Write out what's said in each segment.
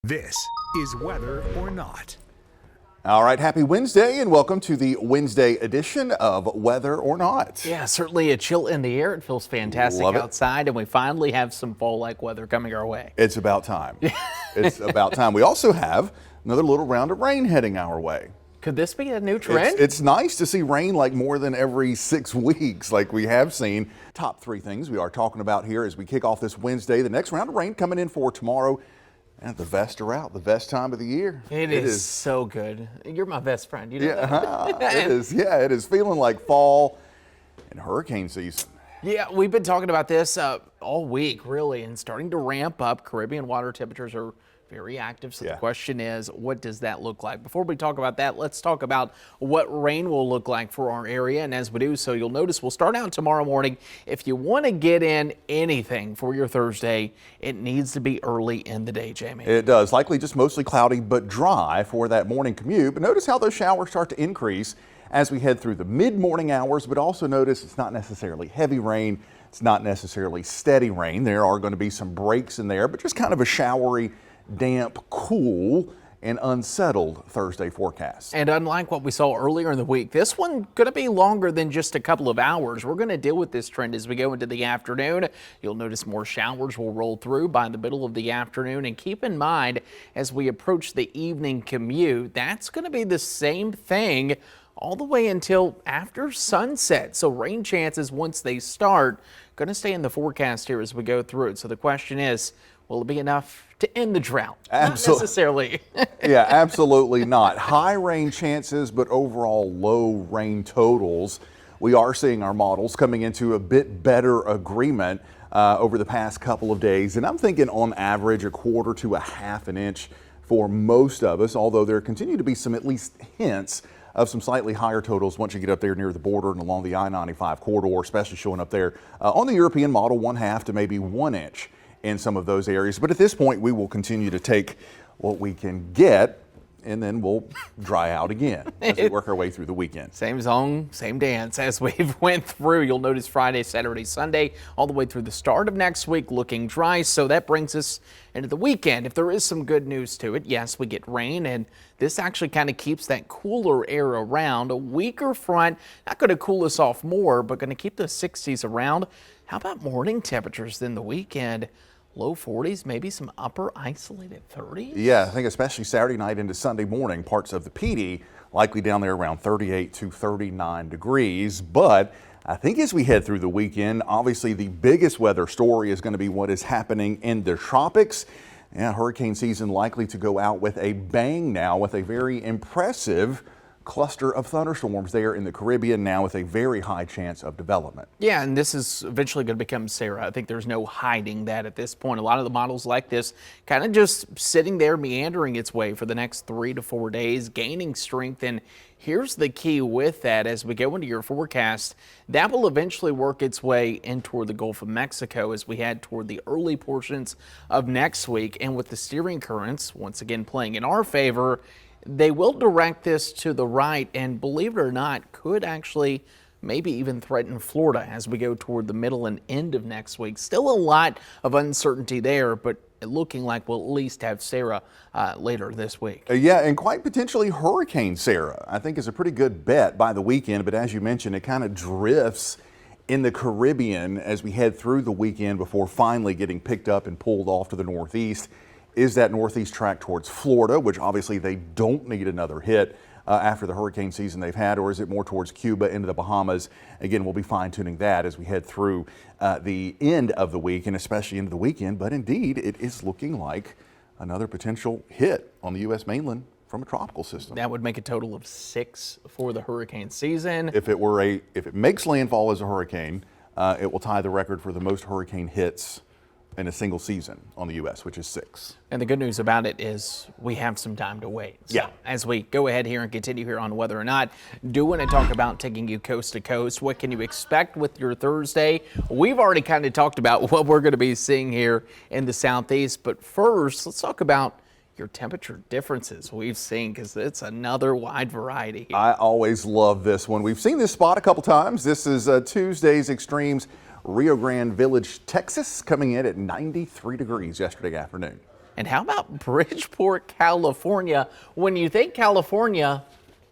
This is Weather or Not. All right, happy Wednesday and welcome to the Wednesday edition of Weather or Not. Yeah, certainly a chill in the air. It feels fantastic outside, and we finally have some fall-like weather coming our way. It's about time. It's about time. We also have another little round of rain heading our way. Could this be a new trend? It's nice to see rain like more than every 6 weeks like we have seen. Top 3 things we are talking about here as we kick off this Wednesday. The next round of rain coming in for tomorrow. And the vests are out, the best time of the year. It is so good. You're my best friend. You know that? It is. Yeah, it is feeling like fall and hurricane season. Yeah, we've been talking about this all week, really, and starting to ramp up. Caribbean water temperatures are very active, so the question is, what does that look like? Before we talk about that, let's talk about what rain will look like for our area. And as we do so, you'll notice we'll start out tomorrow morning. If you want to get in anything for your Thursday, it needs to be early in the day, Jamie. It does. Likely just mostly cloudy but dry for that morning commute. But notice how those showers start to increase as we head through the mid-morning hours. But also notice it's not necessarily heavy rain. It's not necessarily steady rain. There are going to be some breaks in there, but just kind of a showery, damp, cool, and unsettled Thursday forecast. And unlike what we saw earlier in the week, this one going to be longer than just a couple of hours. We're going to deal with this trend as we go into the afternoon. You'll notice more showers will roll through by the middle of the afternoon. And keep in mind, as we approach the evening commute, that's going to be the same thing all the way until after sunset. So rain chances, once they start, going to stay in the forecast here as we go through it. So the question is, will it be enough to end the drought? Not necessarily. Yeah, absolutely not. High rain chances, but overall low rain totals. We are seeing our models coming into a bit better agreement over the past couple of days. And I'm thinking on average a quarter to a half an inch for most of us, although there continue to be some at least hints of some slightly higher totals once you get up there near the border and along the I-95 corridor, especially showing up there on the European model, 1/2 to maybe 1 inch in some of those areas. But at this point, we will continue to take what we can get, and then we'll dry out again as we work our way through the weekend. Same song, same dance as we've went through. You'll notice Friday, Saturday, Sunday, all the way through the start of next week looking dry. So that brings us into the weekend. If there is some good news to it, yes, we get rain, and this actually kind of keeps that cooler air around. A weaker front, not going to cool us off more, but going to keep the 60s around. How about morning temperatures then the weekend? Low 40s, maybe some upper isolated 30s? Yeah, I think especially Saturday night into Sunday morning, parts of the PD likely down there around 38 to 39 degrees. But I think as we head through the weekend, obviously the biggest weather story is going to be what is happening in the tropics. Yeah, hurricane season likely to go out with a bang now, with a very impressive cluster of thunderstorms there in the Caribbean now with a very high chance of development. Yeah, and this is eventually going to become Sarah. I think there's no hiding that at this point. A lot of the models like this kind of just sitting there meandering its way for the next 3 to 4 days, gaining strength. And here's the key with that as we go into your forecast, that will eventually work its way in toward the Gulf of Mexico as we head toward the early portions of next week. And with the steering currents once again playing in our favor, they will direct this to the right and, believe it or not, could actually maybe even threaten Florida as we go toward the middle and end of next week. Still a lot of uncertainty there, but looking like we'll at least have Sarah later this week. Yeah, and quite potentially Hurricane Sarah, I think, is a pretty good bet by the weekend. But as you mentioned, it kind of drifts in the Caribbean as we head through the weekend before finally getting picked up and pulled off to the northeast. Is that northeast track towards Florida, which obviously they don't need another hit after the hurricane season they've had, or is it more towards Cuba into the Bahamas? Again, we'll be fine-tuning that as we head through the end of the week and especially into the weekend. But indeed, it is looking like another potential hit on the U.S. mainland from a tropical system. That would make a total of 6 for the hurricane season. If it makes landfall as a hurricane, it will tie the record for the most hurricane hits in a single season on the U.S., which is 6. And the good news about it is we have some time to wait. So yeah. As we go ahead here and continue here on Whether or Not, do want to talk about taking you coast to coast. What can you expect with your Thursday? We've already kind of talked about what we're going to be seeing here in the southeast. But first, let's talk about your temperature differences we've seen, because it's another wide variety here. I always love this one. We've seen this spot a couple times. This is Tuesday's extremes. Rio Grande Village, Texas, coming in at 93 degrees yesterday afternoon. And how about Bridgeport, California? When you think California,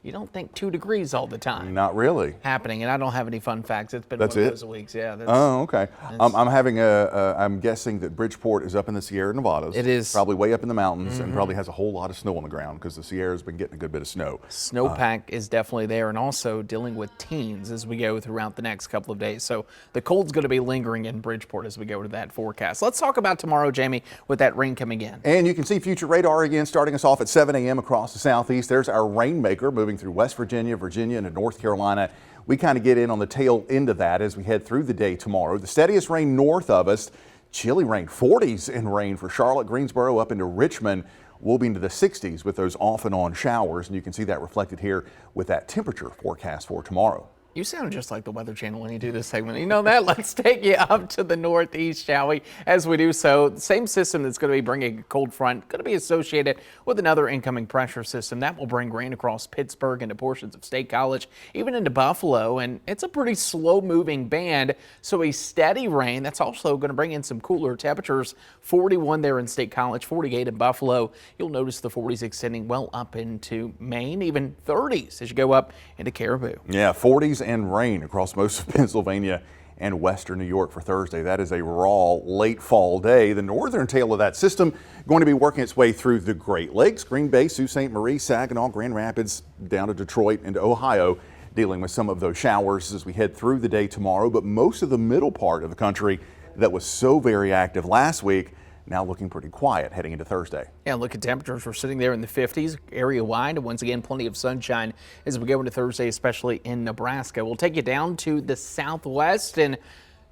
you don't think 2 degrees all the time. Not really. Happening, and I don't have any fun facts. It's been That's one of it? those weeks. Yeah. Oh, okay. I'm guessing that Bridgeport is up in the Sierra Nevadas. It is. Probably way up in the mountains and probably has a whole lot of snow on the ground because the Sierra's been getting a good bit of snow. Snowpack is definitely there, and also dealing with teens as we go throughout the next couple of days. So the cold's going to be lingering in Bridgeport as we go to that forecast. Let's talk about tomorrow, Jamie, with that rain coming in. And you can see future radar again starting us off at 7 a.m. across the southeast. There's our rainmaker moving through West Virginia, into North Carolina. We kind of get in on the tail end of that as we head through the day tomorrow. The steadiest rain north of us, chilly rain, 40s in rain for Charlotte, Greensboro, up into Richmond. We'll be into the 60s with those off and on showers, and you can see that reflected here with that temperature forecast for tomorrow. You sound just like the Weather Channel when you do this segment. You know that? Let's take you up to the northeast, shall we? As we do so, the same system that's going to be bringing a cold front going to be associated with another incoming pressure system that will bring rain across Pittsburgh into portions of State College, even into Buffalo. And it's a pretty slow moving band. So a steady rain that's also going to bring in some cooler temperatures. 41 there in State College, 48 in Buffalo. You'll notice the 40s extending well up into Maine, even 30s as you go up into Caribou. Yeah, 40s and rain across most of Pennsylvania and western New York for Thursday. That is a raw late fall day. The northern tail of that system going to be working its way through the Great Lakes, Green Bay, Sault Ste. Marie, Saginaw, Grand Rapids, down to Detroit and Ohio, dealing with some of those showers as we head through the day tomorrow. But most of the middle part of the country that was so very active last week now looking pretty quiet heading into Thursday. Yeah, look at temperatures. We're sitting there in the 50s area wide. Once again, plenty of sunshine as we go into Thursday, especially in Nebraska. We'll take you down to the southwest, and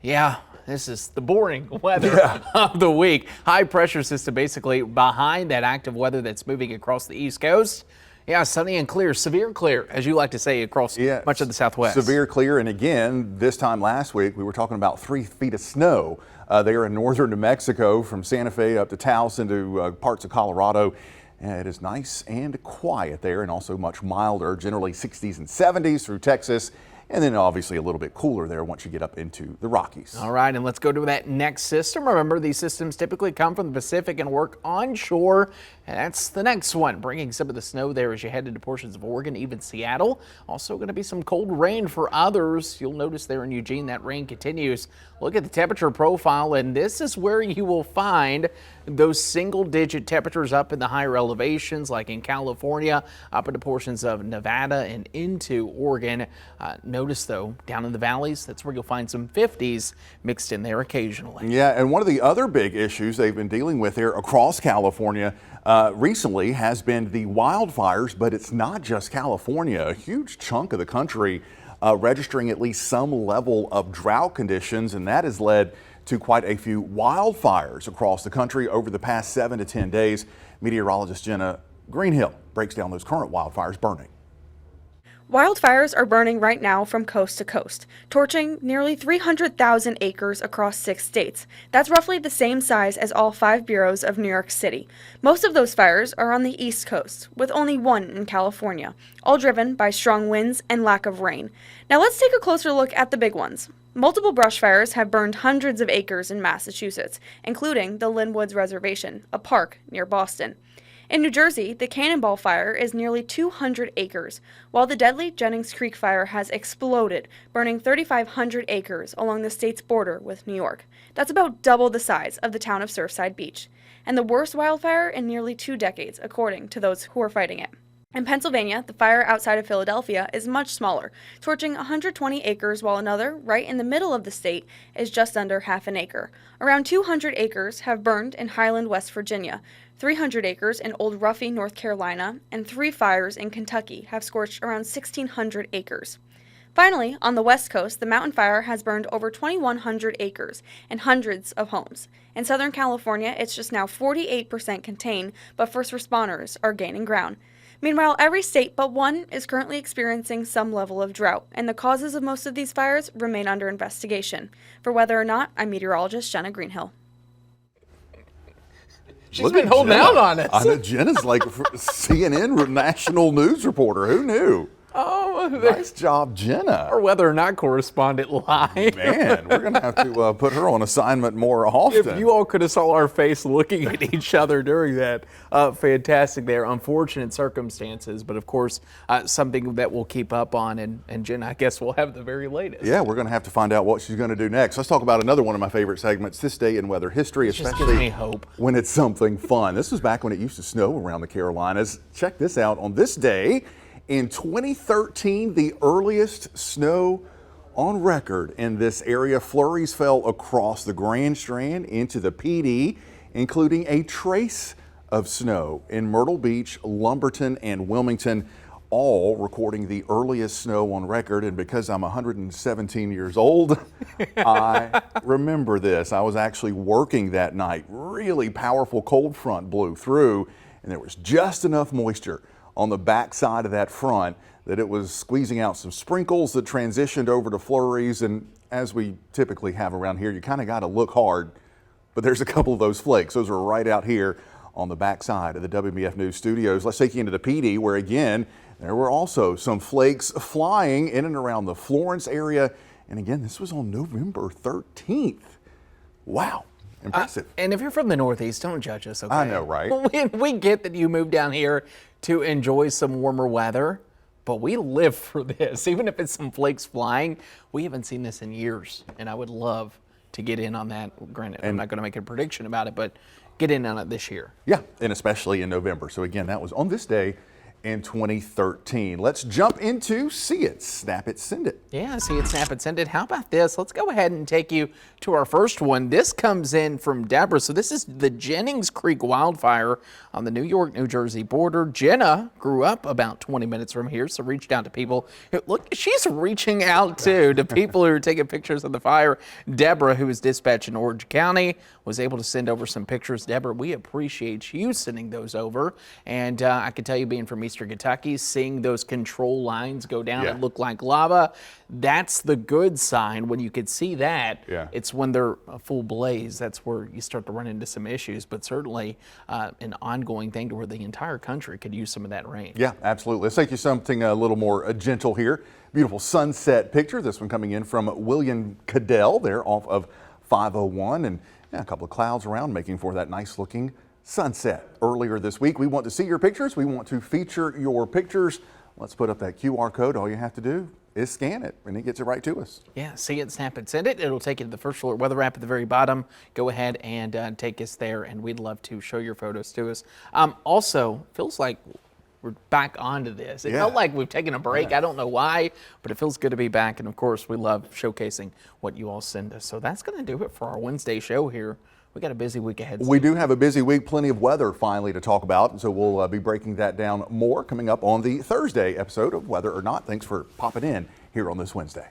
yeah, this is the boring weather of the week. High pressure system basically behind that active weather that's moving across the East Coast. Yeah, sunny and clear, severe clear, as you like to say, across much of the Southwest. Severe clear, and again, this time last week, we were talking about 3 feet of snow there in northern New Mexico from Santa Fe up to Taos into parts of Colorado. It is nice and quiet there and also much milder, generally 60s and 70s through Texas. And then obviously a little bit cooler there once you get up into the Rockies. All right, and let's go to that next system. Remember, these systems typically come from the Pacific and work onshore. And that's the next one, bringing some of the snow there as you head into portions of Oregon, even Seattle. Also going to be some cold rain for others. You'll notice there in Eugene that rain continues. Look at the temperature profile, and this is where you will find those single-digit temperatures up in the higher elevations, like in California, up into portions of Nevada and into Oregon. Notice, though, down in the valleys, that's where you'll find some 50s mixed in there occasionally. Yeah, and one of the other big issues they've been dealing with here across California recently has been the wildfires, but it's not just California. A huge chunk of the country registering at least some level of drought conditions, and that has led to quite a few wildfires across the country over the past 7 to 10 days. Meteorologist Jenna Greenhill breaks down those current wildfires burning. Wildfires are burning right now from coast to coast, torching nearly 300,000 acres across 6 states. That's roughly the same size as all 5 boroughs of New York City. Most of those fires are on the East Coast, with only one in California, all driven by strong winds and lack of rain. Now let's take a closer look at the big ones. Multiple brush fires have burned hundreds of acres in Massachusetts, including the Linwoods Reservation, a park near Boston. In New Jersey, the Cannonball Fire is nearly 200 acres, while the deadly Jennings Creek Fire has exploded, burning 3,500 acres along the state's border with New York. That's about double the size of the town of Surfside Beach, and the worst wildfire in nearly 2 decades, according to those who are fighting it. In Pennsylvania, the fire outside of Philadelphia is much smaller, torching 120 acres, while another, right in the middle of the state, is just under half an acre. Around 200 acres have burned in Highland, West Virginia, 300 acres in Old Ruffy, North Carolina, and 3 fires in Kentucky have scorched around 1,600 acres. Finally, on the West Coast, the Mountain Fire has burned over 2,100 acres and hundreds of homes. In Southern California, it's just now 48% contained, but first responders are gaining ground. Meanwhile, every state but one is currently experiencing some level of drought, and the causes of most of these fires remain under investigation. For Whether or Not, I'm meteorologist Jenna Greenhill. She's been holding out on us. I know Jenna's like CNN national news reporter. Who knew? Oh, Nice job, Jenna. our weather or not correspondent live. Man, we're going to have to put her on assignment more often. If you all could have saw our face looking at each other during that, fantastic there. Unfortunate circumstances, but of course, something that we'll keep up on. And Jen, I guess we'll have the very latest. Yeah, we're going to have to find out what she's going to do next. Let's talk about another one of my favorite segments, This Day in Weather History, Just gives especially me hope. when it's something fun. This was back when it used to snow around the Carolinas. Check this out. On this day in 2013, the earliest snow on record in this area, flurries fell across the Grand Strand into the PD, including a trace of snow in Myrtle Beach, Lumberton, and Wilmington, all recording the earliest snow on record. And because I'm 117 years old, I remember this. I was actually working that night. Really powerful cold front blew through, and there was just enough moisture on the back side of that front that it was squeezing out some sprinkles that transitioned over to flurries. And as we typically have around here, you kind of got to look hard, but there's a couple of those flakes. Those are right out here on the back side of the WBF News studios. Let's take you into the PD, where again, there were also some flakes flying in and around the Florence area. And again, this was on November 13th. Wow. Impressive. And if you're from the Northeast, don't judge us, okay? I know, right? We get that you moved down here to enjoy some warmer weather, but we live for this. Even if it's some flakes flying, we haven't seen this in years, and I would love to get in on that. Granted, I'm not going to make a prediction about it, but get in on it this year. Yeah, and especially in November. So again, that was on this day in 2013. Let's jump into See It, Snap It, Send It. Yeah, See It, Snap It, Send It. How about this? Let's go ahead and take you to our first one. This comes in from Deborah. So this is the Jennings Creek wildfire on the New York-New Jersey border. Jenna grew up about 20 minutes from here, so reached out to people. Look, she's reaching out too to people who are taking pictures of the fire. Deborah, who is dispatched in Orange County, was able to send over some pictures. Deborah, we appreciate you sending those over. And I can tell you, being from Eastern Kentucky, seeing those control lines go down and look like lava, that's the good sign. When you could see that, it's when they're a full blaze. That's where you start to run into some issues, but certainly an ongoing thing to where the entire country could use some of that rain. Yeah, absolutely. Let's take you something a little more gentle here. Beautiful sunset picture. This one coming in from William Cadell there off of 501, and a couple of clouds around, making for that nice looking sunset earlier this week. We want to see your pictures. We want to feature your pictures. Let's put up that QR code. All you have to do is scan it, and it gets it right to us. Yeah, See It, Snap It, Send It. It'll take you to the First Alert Weather app at the very bottom. Go ahead and take us there, and we'd love to show your photos to us. Also, feels like we're back onto this. It felt like we've taken a break. I don't know why, but it feels good to be back. And of course, we love showcasing what you all send us. So that's going to do it for our Wednesday show here. We got a busy week ahead. We do have a busy week, plenty of weather finally to talk about. And so we'll be breaking that down more coming up on the Thursday episode of Whether or Not. Thanks for popping in here on this Wednesday.